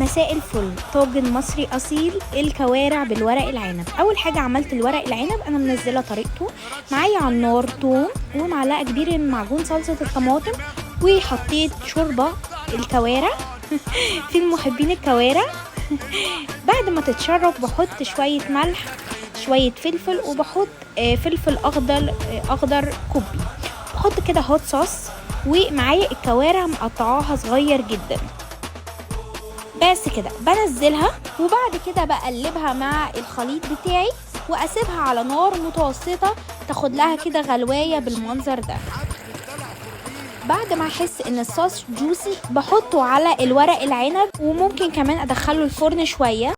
مساء الفل. طاجن مصري اصيل الكوارع بالورق العنب. اول حاجه عملت الورق العنب، انا منزله طريقته. معايا على النار توم ومعلقه كبيره من معجون صلصه الطماطم، وحطيت شوربه الكوارع في محبين الكوارع. بعد ما تتشرب بحط شويه ملح، شويه فلفل، وبحط فلفل اخضر كوبي. بحط كده هوت صوص، ومعايا الكوارع مقطعاها صغير جدا. بس كده بنزلها، وبعد كده بقلبها مع الخليط بتاعي واسيبها على نار متوسطة تاخد لها كده غلواية بالمنظر ده. بعد ما احس ان الصوص جوسي بحطه على الورق العنب، وممكن كمان ادخله الفرن شوية